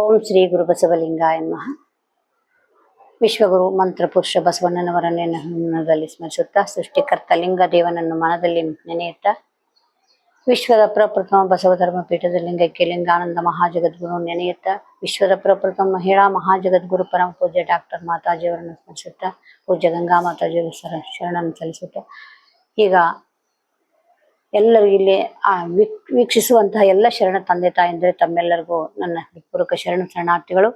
ಓಂ ಶ್ರೀ ಗುರು ಬಸವಲಿಂಗಾಯ ನಮಃ. ವಿಶ್ವಗುರು ಮಂತ್ರಪುರುಷ ಬಸವಣ್ಣನವರನ್ನೇ ಮನದಲ್ಲಿ ಸ್ಮರಿಸುತ್ತಾ, ಸೃಷ್ಟಿಕರ್ತ ಲಿಂಗ ದೇವನನ್ನು ಮನದಲ್ಲಿ ನೆನೆಯುತ್ತಾ, ವಿಶ್ವದ ಪ್ರಪ್ರಥಮ ಬಸವ ಧರ್ಮ ಪೀಠದ ಲಿಂಗಕ್ಕೆ ಲಿಂಗಾನಂದ ಮಹಾಜಗದ್ಗುರು ನೆನೆಯುತ್ತಾ, ವಿಶ್ವದ ಪ್ರಪ್ರಥಮ ಮಹಿಳಾ ಮಹಾಜಗದ್ಗುರು ಪರಮ ಪೂಜ್ಯ ಡಾಕ್ಟರ್ ಮಾತಾಜಿಯವರನ್ನು ಸ್ಮರಿಸುತ್ತಾ, ಪೂಜ್ಯ ಗಂಗಾ ಮಾತಾಜಿಯವರು ಶರಣನ್ನು ಸಲ್ಲಿಸುತ್ತಾ, ಈಗ ಎಲ್ಲರೂ ಇಲ್ಲಿ ವೀಕ್ಷಿಸುವಂತಹ ಎಲ್ಲ ಶರಣ ತಂದೆ ತಾಯಂದ್ರೆ ತಮ್ಮೆಲ್ಲರಿಗೂ ನನ್ನ ಪೂರ್ವಕ ಶರಣಾರ್ಥಿಗಳು.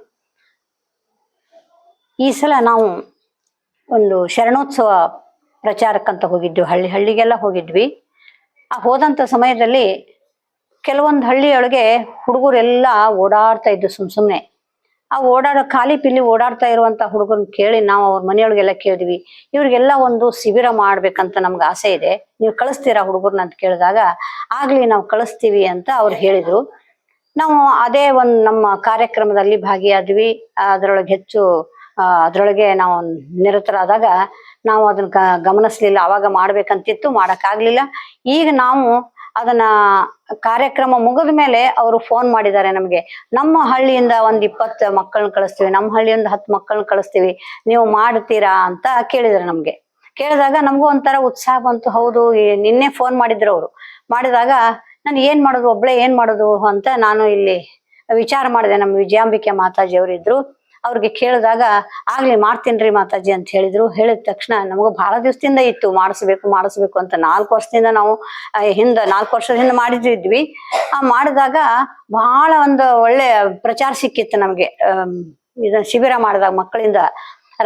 ಈ ಸಲ ನಾವು ಒಂದು ಶರಣೋತ್ಸವ ಪ್ರಚಾರಕ್ಕಂತ ಹೋಗಿದ್ವಿ, ಹಳ್ಳಿಗೆಲ್ಲ ಹೋಗಿದ್ವಿ. ಆ ಹೋದಂಥ ಸಮಯದಲ್ಲಿ ಕೆಲವೊಂದು ಹಳ್ಳಿಯೊಳಗೆ ಹುಡುಗರೆಲ್ಲ ಓಡಾಡ್ತಾ ಇದ್ದು ಸುಮ್ಮನೆ. ಆ ಖಾಲಿ ಪಿಲ್ಲಿ ಓಡಾಡ್ತಾ ಇರುವಂತ ಹುಡುಗರನ್ನ ಕೇಳಿ ನಾವು ಅವ್ರ ಮನೆಯೊಳಗೆಲ್ಲ ಕೇಳಿದ್ವಿ, ಇವ್ರಿಗೆಲ್ಲ ಒಂದು ಶಿಬಿರ ಮಾಡ್ಬೇಕಂತ ನಮ್ಗೆ ಆಸೆ ಇದೆ, ನೀವು ಕಳಿಸ್ತೀರಾ ಹುಡುಗರ್ನ ಅಂತ ಕೇಳಿದಾಗ, ಆಗ್ಲಿ ನಾವು ಕಳಿಸ್ತೀವಿ ಅಂತ ಅವ್ರು ಹೇಳಿದ್ರು. ನಾವು ಅದೇ ಒಂದು ನಮ್ಮ ಕಾರ್ಯಕ್ರಮದಲ್ಲಿ ಭಾಗಿಯಾದ್ವಿ. ಅದರೊಳಗೆ ನಾವು ನಿರತರಾದಾಗ ನಾವು ಅದನ್ನ ಗಮನಿಸ್ಲಿಲ್ಲ. ಅವಾಗ ಮಾಡ್ಬೇಕಂತಿತ್ತು, ಮಾಡಕ್ಕಾಗ್ಲಿಲ್ಲ. ಈಗ ನಾವು ಅದನ್ನ ಕಾರ್ಯಕ್ರಮ ಮುಗಿದ ಮೇಲೆ ಅವರು ಫೋನ್ ಮಾಡಿದ್ದಾರೆ ನಮ್ಗೆ, ನಮ್ಮ ಹಳ್ಳಿಯಿಂದ ಒಂದ್ 20 ಮಕ್ಕಳನ್ನ ಕಳಿಸ್ತೀವಿ, ನಮ್ಮ ಹಳ್ಳಿಯಿಂದ 10 ಮಕ್ಕಳನ್ನ ಕಳಿಸ್ತೀವಿ, ನೀವು ಮಾಡ್ತೀರಾ ಅಂತ ಕೇಳಿದ್ರು ನಮ್ಗೆ. ಕೇಳಿದಾಗ ನಮಗೂ ಒಂಥರ ಉತ್ಸಾಹ ಬಂತು. ಹೌದು, ನಿನ್ನೆ ಫೋನ್ ಮಾಡಿದ್ರು ಅವರು. ಮಾಡಿದಾಗ ನಾನು ಏನ್ ಮಾಡೋದು, ಒಬ್ಳೆ ಏನ್ ಮಾಡೋದು ಅಂತ ನಾನು ಇಲ್ಲಿ ವಿಚಾರ ಮಾಡಿದೆ. ನಮ್ಮ ವಿಜಯಾಂಬಿಕೆ ಮಾತಾಜಿ ಅವರು ಇದ್ರು, ಅವ್ರಿಗೆ ಕೇಳಿದಾಗ ಆಗ್ಲಿ ಮಾಡ್ತೀನ್ರಿ ಮಾತಾಜಿ ಅಂತ ಹೇಳಿದ್ರು. ಹೇಳಿದ ತಕ್ಷಣ ನಮಗೂ ಬಹಳ ದಿವಸದಿಂದ ಇತ್ತು ಮಾಡಿಸ್ಬೇಕು ಅಂತ. 4 ವರ್ಷದಿಂದ ನಾವು 4 ವರ್ಷದ ಹಿಂದೆ ಮಾಡಿದ್ವಿ. ಮಾಡಿದಾಗ ಬಹಳ ಒಂದು ಒಳ್ಳೆ ಪ್ರಚಾರ ಸಿಕ್ಕಿತ್ತು ನಮ್ಗೆ. ಇದನ್ನ ಶಿಬಿರ ಮಾಡಿದಾಗ ಮಕ್ಕಳಿಂದ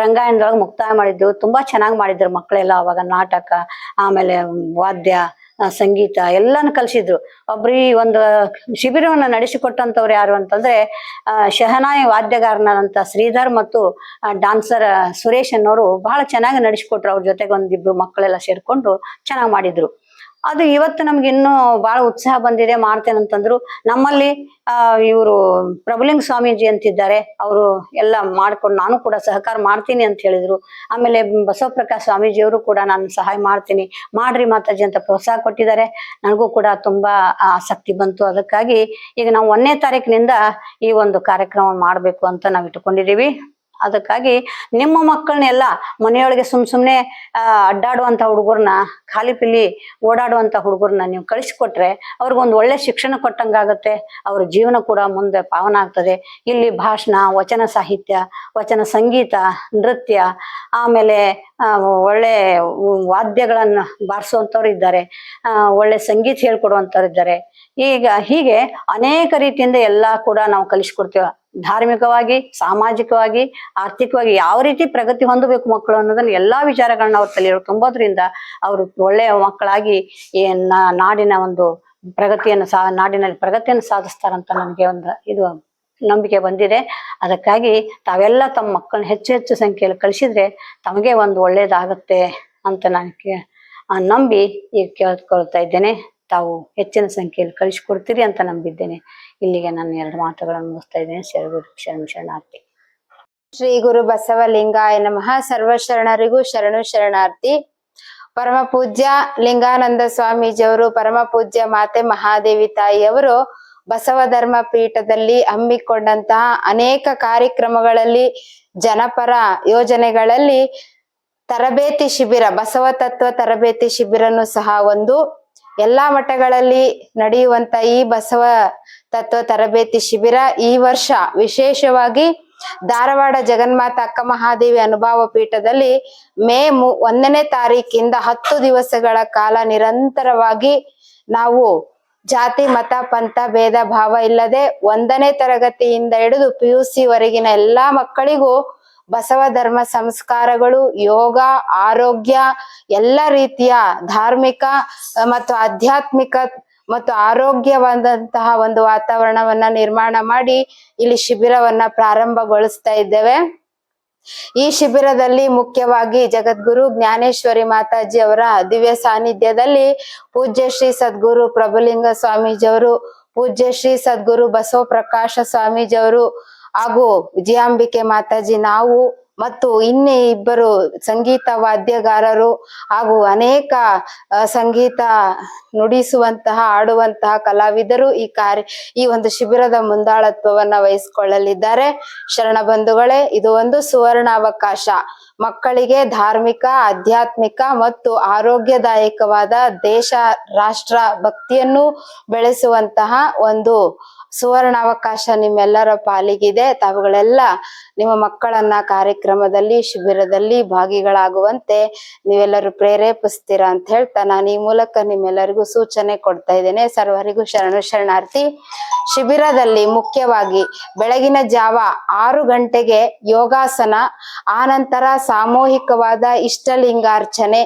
ರಂಗಾಯಣದೊಳಗೆ ಮುಕ್ತಾಯ ಮಾಡಿದ್ದು ತುಂಬಾ ಚೆನ್ನಾಗಿ ಮಾಡಿದ್ರು ಮಕ್ಕಳೆಲ್ಲ. ಅವಾಗ ನಾಟಕ, ಆಮೇಲೆ ವಾದ್ಯ, ಸಂಗೀತ ಎಲ್ಲಾನು ಕಲಿಸಿದ್ರು. ಒಂದು ಶಿಬಿರವನ್ನು ನಡೆಸಿಕೊಟ್ಟಂತವ್ರು ಯಾರು ಅಂತಂದ್ರೆ ಶಹನಾಯಿ ವಾದ್ಯಗಾರನಂತ ಶ್ರೀಧರ್ ಮತ್ತು ಡಾನ್ಸರ್ ಸುರೇಶ್ ಅನ್ನೋರು ಬಹಳ ಚೆನ್ನಾಗಿ ನಡೆಸಿಕೊಟ್ರು. ಅವ್ರ ಜೊತೆಗೆ ಒಂದಿಬ್ರು ಮಕ್ಕಳೆಲ್ಲ ಸೇರ್ಕೊಂಡು ಚೆನ್ನಾಗಿ ಮಾಡಿದ್ರು. ಅದು ಇವತ್ತು ನಮ್ಗೆ ಇನ್ನೂ ಬಹಳ ಉತ್ಸಾಹ ಬಂದಿದೆ, ಮಾಡ್ತೇನಂತಂದ್ರು. ನಮ್ಮಲ್ಲಿ ಇವರು ಪ್ರಭುಲಿಂಗ ಸ್ವಾಮೀಜಿ ಅಂತಿದ್ದಾರೆ, ಅವರು ಎಲ್ಲ ಮಾಡ್ಕೊಂಡು ನಾನು ಕೂಡ ಸಹಕಾರ ಮಾಡ್ತೀನಿ ಅಂತ ಹೇಳಿದ್ರು. ಆಮೇಲೆ ಬಸವಪ್ರಕಾಶ್ ಸ್ವಾಮೀಜಿಯವರು ಕೂಡ ನಾನು ಸಹಾಯ ಮಾಡ್ತೀನಿ, ಮಾಡ್ರಿ ಮಾತಾಜಿ ಅಂತ ಪ್ರೋತ್ಸಾಹ ಕೊಟ್ಟಿದ್ದಾರೆ. ನನಗೂ ಕೂಡ ತುಂಬಾ ಆಸಕ್ತಿ ಬಂತು. ಅದಕ್ಕಾಗಿ ಈಗ ನಾವು 1ನೇ ತಾರೀಕಿನಿಂದ ಈ ಒಂದು ಕಾರ್ಯಕ್ರಮ ಮಾಡ್ಬೇಕು ಅಂತ ನಾವು ಇಟ್ಕೊಂಡಿದೀವಿ. ಅದಕ್ಕಾಗಿ ನಿಮ್ಮ ಮಕ್ಕಳನ್ನೆಲ್ಲ ಮನೆಯೊಳಗೆ ಸುಮ್ನೆ ಅಡ್ಡಾಡುವಂತ ಹುಡುಗರ್ನ, ಖಾಲಿ ಪಿಲಿ ಓಡಾಡುವಂತ ಹುಡುಗರ್ನ ನೀವು ಕಳಿಸ್ಕೊಟ್ರೆ ಅವ್ರಿಗೊಂದು ಒಳ್ಳೆ ಶಿಕ್ಷಣ ಕೊಟ್ಟಂಗಾಗತ್ತೆ. ಅವ್ರ ಜೀವನ ಕೂಡ ಮುಂದೆ ಪಾವನ ಆಗ್ತದೆ. ಇಲ್ಲಿ ಭಾಷಣ, ವಚನ ಸಾಹಿತ್ಯ, ವಚನ ಸಂಗೀತ, ನೃತ್ಯ, ಆಮೇಲೆ ಒಳ್ಳೆ ವಾದ್ಯಗಳನ್ನ ಬಾರಿಸುವಂಥವ್ರು ಇದ್ದಾರೆ, ಒಳ್ಳೆ ಸಂಗೀತ ಹೇಳ್ಕೊಡುವಂಥವ್ರು ಇದ್ದಾರೆ. ಹೀಗೆ ಅನೇಕ ರೀತಿಯಿಂದ ಎಲ್ಲ ಕೂಡ ನಾವು ಕಲಿಸ್ಕೊಡ್ತೇವೆ. ಧಾರ್ಮಿಕವಾಗಿ, ಸಾಮಾಜಿಕವಾಗಿ, ಆರ್ಥಿಕವಾಗಿ ಯಾವ ರೀತಿ ಪ್ರಗತಿ ಹೊಂದಬೇಕು ಮಕ್ಕಳು ಅನ್ನೋದನ್ನ ಎಲ್ಲಾ ವಿಚಾರಗಳನ್ನ ಅವ್ರ ತಲೆಯೊಳಗೆ ತುಂಬೋದ್ರಿಂದ ಅವರು ಒಳ್ಳೆಯ ಮಕ್ಕಳಾಗಿ ನಾಡಿನ ಒಂದು ನಾಡಿನಲ್ಲಿ ಪ್ರಗತಿಯನ್ನು ಸಾಧಿಸ್ತಾರಂತ ನನಗೆ ಇದು ನಂಬಿಕೆ ಬಂದಿದೆ. ಅದಕ್ಕಾಗಿ ತಾವೆಲ್ಲ ತಮ್ಮ ಮಕ್ಕಳನ್ನ ಹೆಚ್ಚು ಸಂಖ್ಯೆಯಲ್ಲಿ ಕಳಿಸಿದ್ರೆ ತಮಗೆ ಒಂದು ಒಳ್ಳೇದಾಗತ್ತೆ ಅಂತ ನಾನು ನಂಬಿ ಈಗ ಕೇಳ್ಕೊಳ್ತಾ ಇದ್ದೇನೆ. ತಾವು ಹೆಚ್ಚಿನ ಸಂಖ್ಯೆಯಲ್ಲಿ ಕಳಿಸ್ಕೊಡ್ತೀರಿ ಅಂತ ನಂಬಿದ್ದೇನೆ. ಇಲ್ಲಿಗೆ ನಾನು 2 ಮಾತುಗಳನ್ನು ಮುಗಿಸ್ತಾ ಇದ್ದೇನೆ. ಶರಣಾರ್ಥಿ. ಶ್ರೀ ಗುರು ಬಸವಲಿಂಗಾಯ ನಮಃ. ಸರ್ವಶರಣರಿಗೂ ಶರಣಾರ್ಥಿ. ಪರಮ ಪೂಜ್ಯ ಲಿಂಗಾನಂದ ಸ್ವಾಮೀಜಿಯವರು, ಪರಮ ಪೂಜ್ಯ ಮಾತೆ ಮಹಾದೇವಿ ತಾಯಿಯವರು ಬಸವ ಧರ್ಮ ಪೀಠದಲ್ಲಿ ಹಮ್ಮಿಕೊಂಡಂತಹ ಅನೇಕ ಕಾರ್ಯಕ್ರಮಗಳಲ್ಲಿ, ಜನಪರ ಯೋಜನೆಗಳಲ್ಲಿ ತರಬೇತಿ ಶಿಬಿರ, ಬಸವ ತತ್ವ ತರಬೇತಿ ಶಿಬಿರನು ಸಹ ಒಂದು. ಎಲ್ಲಾ ಮಠಗಳಲ್ಲಿ ನಡೆಯುವಂತ ಈ ಬಸವ ತತ್ವ ತರಬೇತಿ ಶಿಬಿರ ಈ ವರ್ಷ ವಿಶೇಷವಾಗಿ ಧಾರವಾಡ ಜಗನ್ಮಾತಾ ಅಕ್ಕ ಮಹಾದೇವಿ ಅನುಭವ ಪೀಠದಲ್ಲಿ ಮೇ 1ನೇ ತಾರೀಕಿಂದ 10 ದಿವಸಗಳ ಕಾಲ ನಿರಂತರವಾಗಿ ನಾವು ಜಾತಿ, ಮತ, ಪಂಥ ಭೇದ ಭಾವ ಇಲ್ಲದೆ 1ನೇ ತರಗತಿಯಿಂದ ಹಿಡಿದು PUC ವರೆಗಿನ ಎಲ್ಲಾ ಮಕ್ಕಳಿಗೂ ಬಸವ ಧರ್ಮ ಸಂಸ್ಕಾರಗಳು, ಯೋಗ, ಆರೋಗ್ಯ, ಎಲ್ಲ ರೀತಿಯ ಧಾರ್ಮಿಕ ಮತ್ತು ಆಧ್ಯಾತ್ಮಿಕ ಮತ್ತು ಆರೋಗ್ಯವಾದಂತಹ ಒಂದು ವಾತಾವರಣವನ್ನ ನಿರ್ಮಾಣ ಮಾಡಿ ಇಲ್ಲಿ ಶಿಬಿರವನ್ನ ಪ್ರಾರಂಭಗೊಳಿಸ್ತಾ ಇದ್ದೇವೆ. ಈ ಶಿಬಿರದಲ್ಲಿ ಮುಖ್ಯವಾಗಿ ಜಗದ್ಗುರು ಜ್ಞಾನೇಶ್ವರಿ ಮಾತಾಜಿ ಅವರ ದಿವ್ಯ ಸಾನ್ನಿಧ್ಯದಲ್ಲಿ ಪೂಜ್ಯ ಶ್ರೀ ಸದ್ಗುರು ಪ್ರಭುಲಿಂಗ ಸ್ವಾಮೀಜಿಯವರು, ಪೂಜ್ಯ ಶ್ರೀ ಸದ್ಗುರು ಬಸವ ಪ್ರಕಾಶ ಸ್ವಾಮೀಜಿಯವರು ಹಾಗೂ ವಿಜಯಾಂಬಿಕೆ ಮಾತಾಜಿ, ನಾವು ಮತ್ತು ಇಬ್ಬರು ಸಂಗೀತ ವಾದ್ಯಗಾರರು ಹಾಗೂ ಅನೇಕ ಸಂಗೀತ ನುಡಿಸುವಂತಹ ಆಡುವಂತಹ ಕಲಾವಿದರು ಈ ಒಂದು ಶಿಬಿರದ ಮುಂದಾಳತ್ವವನ್ನ ವಹಿಸಿಕೊಳ್ಳಲಿದ್ದಾರೆ. ಶರಣ ಬಂಧುಗಳೇ, ಇದು ಒಂದು ಸುವರ್ಣಾವಕಾಶ. ಮಕ್ಕಳಿಗೆ ಧಾರ್ಮಿಕ, ಆಧ್ಯಾತ್ಮಿಕ ಮತ್ತು ಆರೋಗ್ಯದಾಯಕವಾದ ದೇಶ ರಾಷ್ಟ್ರ ಭಕ್ತಿಯನ್ನು ಬೆಳೆಸುವಂತಹ ಒಂದು ಸುವರ್ಣಾವಕಾಶ ನಿಮ್ಮೆಲ್ಲರ ಪಾಲಿಗಿದೆ. ತಾವುಗಳೆಲ್ಲ ನಿಮ್ಮ ಮಕ್ಕಳನ್ನ ಕಾರ್ಯಕ್ರಮದಲ್ಲಿ, ಶಿಬಿರದಲ್ಲಿ ಭಾಗಿಗಳಾಗುವಂತೆ ನೀವೆಲ್ಲರೂ ಪ್ರೇರೇಪಿಸ್ತೀರಾ ಅಂತ ಹೇಳ್ತಾ ನಾನು ಈ ಮೂಲಕ ನಿಮ್ಮೆಲ್ಲರಿಗೂ ಸೂಚನೆ ಕೊಡ್ತಾ ಇದ್ದೇನೆ. ಸರ್ವರಿಗೂ ಶರಣಾರ್ಥಿ. ಶಿಬಿರದಲ್ಲಿ ಮುಖ್ಯವಾಗಿ ಬೆಳಗಿನ ಜಾವ 6 ಗಂಟೆಗೆ ಯೋಗಾಸನ, ಆನಂತರ ಸಾಮೂಹಿಕವಾದ ಇಷ್ಟಲಿಂಗಾರ್ಚನೆ,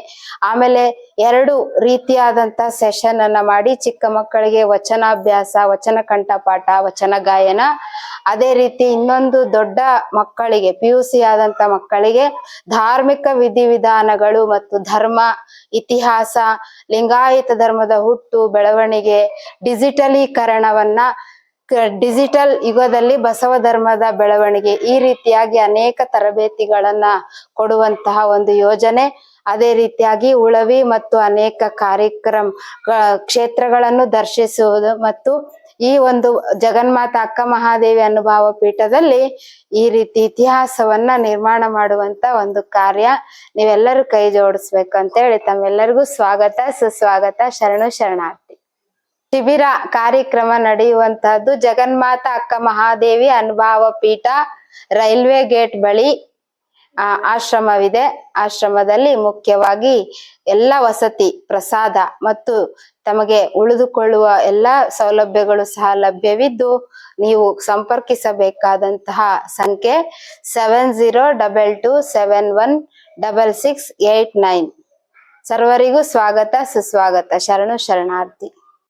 ಆಮೇಲೆ 2 ರೀತಿಯಾದಂತ ಸೆಷನ್ ಅನ್ನ ಮಾಡಿ ಚಿಕ್ಕ ಮಕ್ಕಳಿಗೆ ವಚನಾಭ್ಯಾಸ, ವಚನ ಕಂಠಪಾಠ, ವಚನ ಗಾಯನ. ಅದೇ ರೀತಿ ಇನ್ನೊಂದು ದೊಡ್ಡ ಮಕ್ಕಳಿಗೆ PUC ಆದಂತ ಮಕ್ಕಳಿಗೆ ಧಾರ್ಮಿಕ ವಿಧಿವಿಧಾನಗಳು ಮತ್ತು ಧರ್ಮ, ಇತಿಹಾಸ, ಲಿಂಗಾಯತ ಧರ್ಮದ ಹುಟ್ಟು, ಬೆಳವಣಿಗೆ, ಡಿಜಿಟಲ್ ಯುಗದಲ್ಲಿ ಬಸವ ಧರ್ಮದ ಬೆಳವಣಿಗೆ, ಈ ರೀತಿಯಾಗಿ ಅನೇಕ ತರಬೇತಿಗಳನ್ನ ಕೊಡುವಂತಹ ಒಂದು ಯೋಜನೆ. ಅದೇ ರೀತಿಯಾಗಿ ಉಳವಿ ಮತ್ತು ಅನೇಕ ಕ್ಷೇತ್ರಗಳನ್ನು ದರ್ಶಿಸುವುದು ಮತ್ತು ಈ ಒಂದು ಜಗನ್ಮಾತಾ ಅಕ್ಕ ಮಹಾದೇವಿ ಅನುಭವ ಪೀಠದಲ್ಲಿ ಈ ರೀತಿ ಇತಿಹಾಸವನ್ನ ನಿರ್ಮಾಣ ಮಾಡುವಂತ ಒಂದು ಕಾರ್ಯ. ನೀವೆಲ್ಲರೂ ಕೈ ಜೋಡಿಸ್ಬೇಕಂತ ಹೇಳಿ ತಮ್ಮೆಲ್ಲರಿಗೂ ಸ್ವಾಗತ, ಸುಸ್ವಾಗತ, ಶರಣಾರ್ಥಿ. ಶಿಬಿರ ಕಾರ್ಯಕ್ರಮ ನಡೆಯುವಂತಹದ್ದು ಜಗನ್ಮಾತಾ ಅಕ್ಕ ಮಹಾದೇವಿ ಅನುಭವ ಪೀಠ, ರೈಲ್ವೆ ಗೇಟ್ ಬಳಿ ಆಶ್ರಮವಿದೆ. ಆಶ್ರಮದಲ್ಲಿ ಮುಖ್ಯವಾಗಿ ಎಲ್ಲ ವಸತಿ, ಪ್ರಸಾದ ಮತ್ತು ತಮಗೆ ಉಳಿದುಕೊಳ್ಳುವ ಎಲ್ಲ ಸೌಲಭ್ಯಗಳು ಸಹ ಲಭ್ಯವಿದ್ದು, ನೀವು ಸಂಪರ್ಕಿಸಬೇಕಾದಂತಹ ಸಂಖ್ಯೆ 7022716689. ಸರ್ವರಿಗೂ ಸ್ವಾಗತ, ಸುಸ್ವಾಗತ, ಶರಣಾರ್ಥಿ.